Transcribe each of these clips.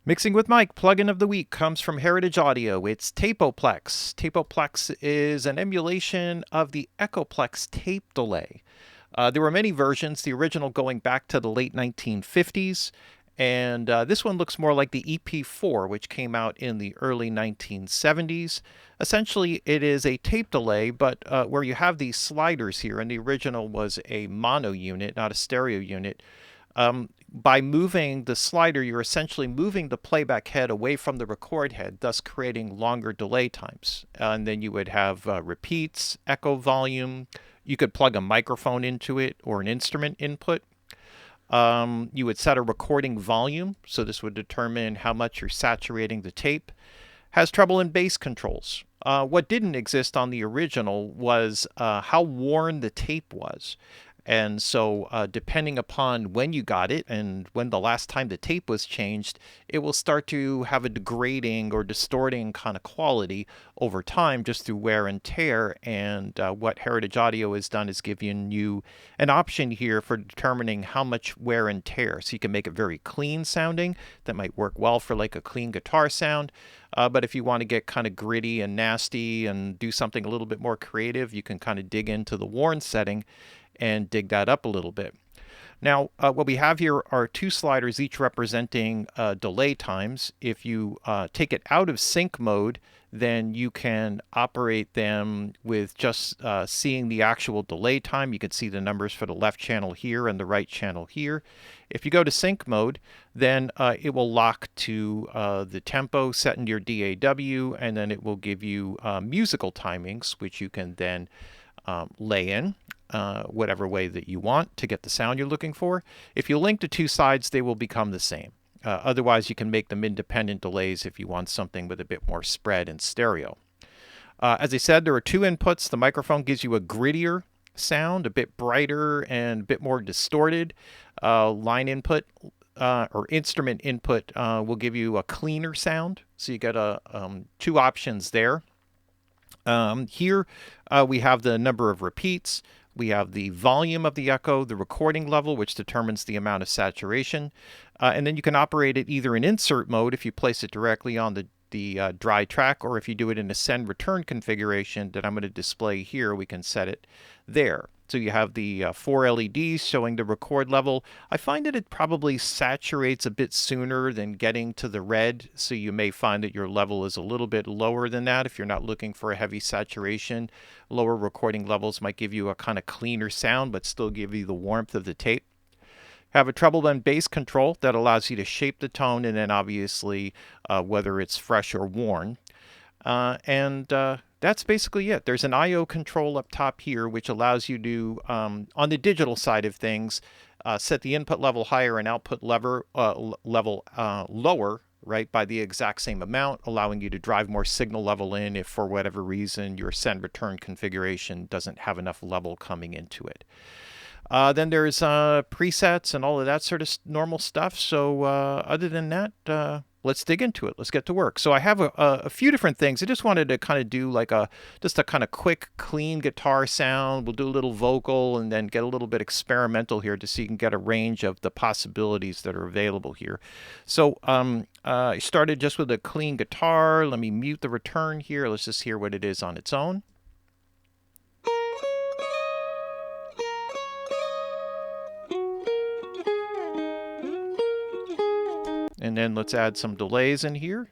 Mixing with Mike, plugin of the week comes from Heritage Audio. It's TAPEoPLEX. TAPEoPLEX is an emulation of the EchoPlex tape delay. There were many versions, the original going back to the late 1950s, and this one looks more like the EP4, which came out in the early 1970s. Essentially, it is a tape delay, but where you have these sliders here, and the original was a mono unit, not a stereo unit. By moving the slider, you're essentially moving the playback head away from the record head, thus creating longer delay times. And then you would have repeats, echo volume. You could plug a microphone into it or an instrument input. You would set a recording volume, so this would determine how much you're saturating the tape. Has treble and bass controls. What didn't exist on the original was how worn the tape was. And so, depending upon when you got it and when the last time the tape was changed, it will start to have a degrading or distorting kind of quality over time just through wear and tear. And what Heritage Audio has done is given you an option here for determining how much wear and tear. So you can make it very clean sounding. That might work well for like a clean guitar sound. But if you want to get kind of gritty and nasty and do something a little bit more creative, you can kind of dig into the worn setting and dig that up a little bit. Now, what we have here are two sliders, each representing delay times. If you take it out of sync mode, then you can operate them with just seeing the actual delay time. You can see the numbers for the left channel here and the right channel here. If you go to sync mode, then it will lock to the tempo set in your DAW, and then it will give you musical timings, which you can then lay in whatever way that you want to get the sound you're looking for. If you link the two sides, they will become the same. Otherwise, you can make them independent delays if you want something with a bit more spread in stereo. As I said, there are two inputs. The microphone gives you a grittier sound, a bit brighter and a bit more distorted. Line input or instrument input will give you a cleaner sound. So you get two options there. Here we have the number of repeats. We have the volume of the echo, the recording level, which determines the amount of saturation. And then you can operate it either in insert mode if you place it directly on the dry track, or if you do it in a send return configuration that I'm going to display here, we can set it there. So you have the 4 LEDs showing the record level. I find that it probably saturates a bit sooner than getting to the red, so you may find that your level is a little bit lower than that if you're not looking for a heavy saturation. Lower recording levels might give you a kind of cleaner sound, but still give you the warmth of the tape. Have a treble and bass control that allows you to shape the tone, and then obviously whether it's fresh or worn. That's basically it. There's an I/O control up top here, which allows you to, on the digital side of things, set the input level higher and output level lower, right, by the exact same amount, allowing you to drive more signal level in if for whatever reason your send return configuration doesn't have enough level coming into it. Then there's presets and all of that sort of normal stuff. So other than that, let's dig into it. Let's get to work. So I have a few different things. I just wanted to kind of do like just a kind of quick, clean guitar sound. We'll do a little vocal and then get a little bit experimental here to see you can get a range of the possibilities that are available here. So I started just with a clean guitar. Let me mute the return here. Let's just hear what it is on its own. And then let's add some delays in here.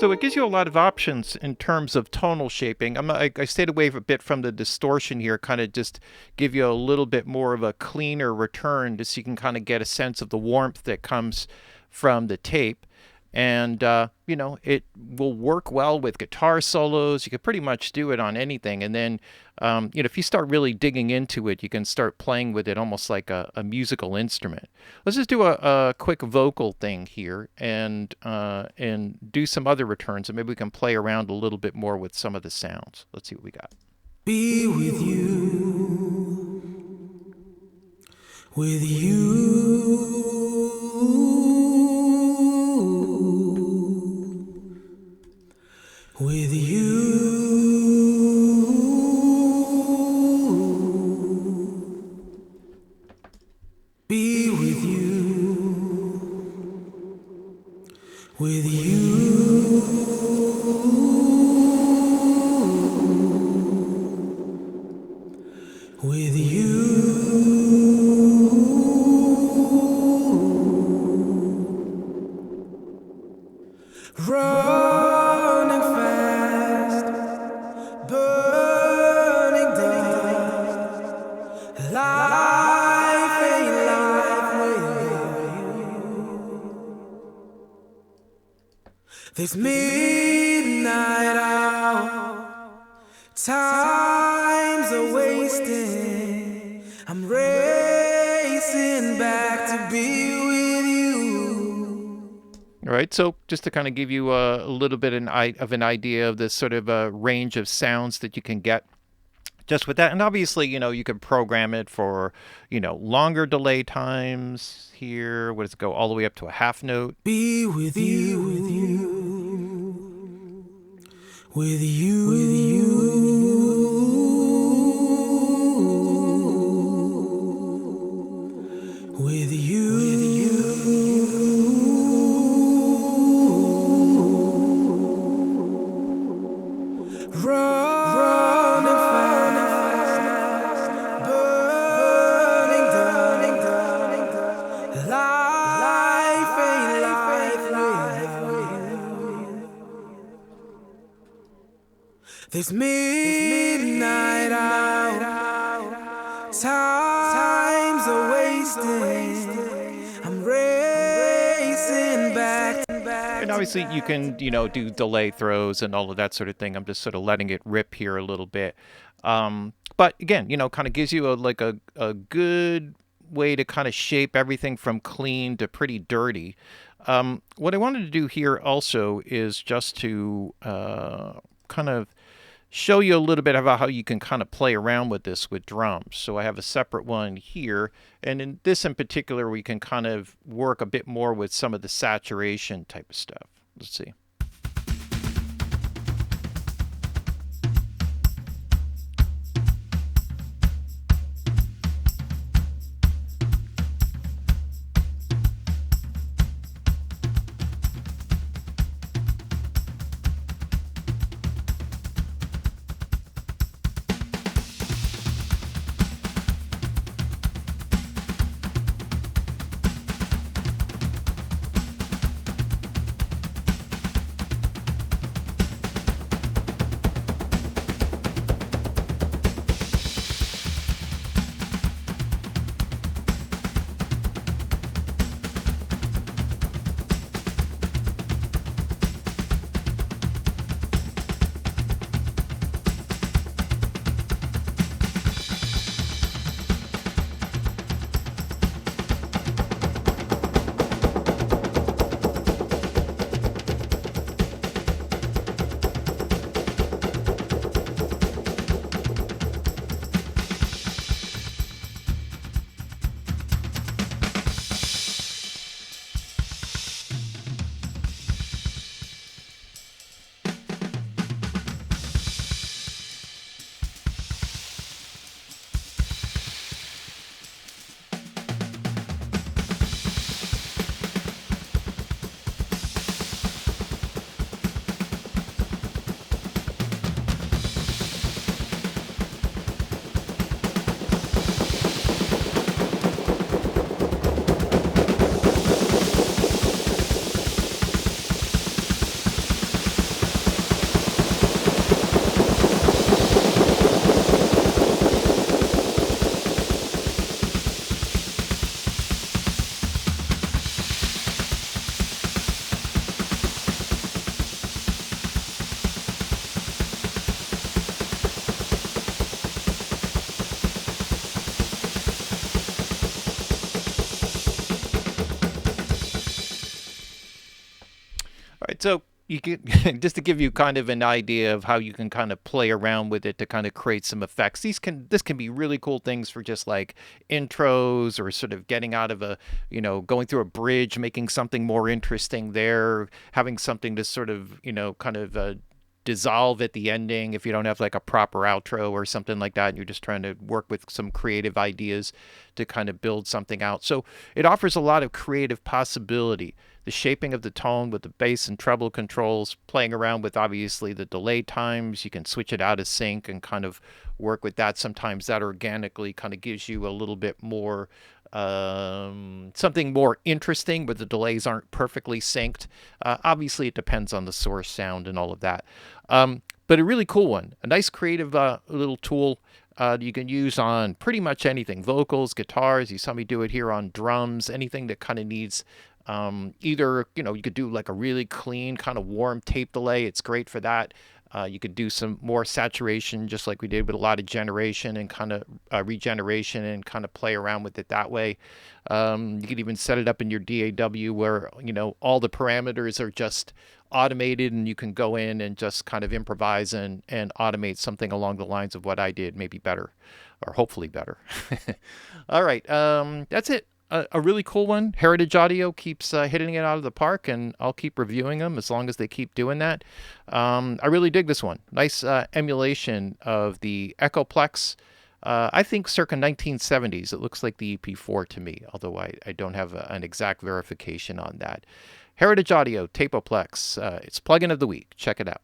So it gives you a lot of options in terms of tonal shaping. I stayed away a bit from the distortion here, kind of just give you a little bit more of a cleaner return, just so you can kind of get a sense of the warmth that comes from the tape. And, it will work well with guitar solos. You could pretty much do it on anything. And then, if you start really digging into it, you can start playing with it almost like a musical instrument. Let's just do a quick vocal thing here and do some other returns. And maybe we can play around a little bit more with some of the sounds. Let's see what we got. Be with you, with you. With you, be with you, with you, with you. Running fast, burning dust. Life ain't life without you. This midnight hour, time's a wasting. I'm racing back to be with you. All right, so just to kind of give you a little bit of an idea of this sort of range of sounds that you can get just with that. And obviously, you can program it for, longer delay times here. What does it go all the way up to a half note? Be with you, with you, with you, with you. With you, with you. Running fast, burning dust. Life ain't life without you. This midnight hour, time's a wasting. I'm racing back. And obviously you can, do delay throws and all of that sort of thing. I'm just sort of letting it rip here a little bit. But again, kind of gives you a good way to kind of shape everything from clean to pretty dirty. What I wanted to do here also is just to kind of show you a little bit about how you can kind of play around with this with drums. So I have a separate one here, and in this in particular, we can kind of work a bit more with some of the saturation type of stuff. Let's see. All right, so you can just to give you kind of an idea of how you can kind of play around with it to kind of create some effects. This can be really cool things for just like intros or sort of getting out of a, going through a bridge, making something more interesting there, having something to sort of, kind of dissolve at the ending if you don't have like a proper outro or something like that and you're just trying to work with some creative ideas to kind of build something out. So it offers a lot of creative possibility. The shaping of the tone with the bass and treble controls, playing around with obviously the delay times. You can switch it out of sync and kind of work with that. Sometimes that organically kind of gives you a little bit more something more interesting, but the delays aren't perfectly synced. Obviously, it depends on the source sound and all of that. But a really cool one, a nice creative little tool you can use on pretty much anything, vocals, guitars. You saw me do it here on drums, anything that kind of needs either, you could do like a really clean kind of warm tape delay. It's great for that. You could do some more saturation, just like we did with a lot of generation and kind of regeneration and kind of play around with it that way. You could even set it up in your DAW where, all the parameters are just automated and you can go in and just kind of improvise and automate something along the lines of what I did, maybe better or hopefully better. All right. That's it. A really cool one. Heritage Audio keeps hitting it out of the park, and I'll keep reviewing them as long as they keep doing that. I really dig this one. Nice emulation of the TAPEoPLEX. I think circa 1970s. It looks like the EP4 to me, although I don't have an exact verification on that. Heritage Audio, TAPEoPLEX. It's plugin of the week. Check it out.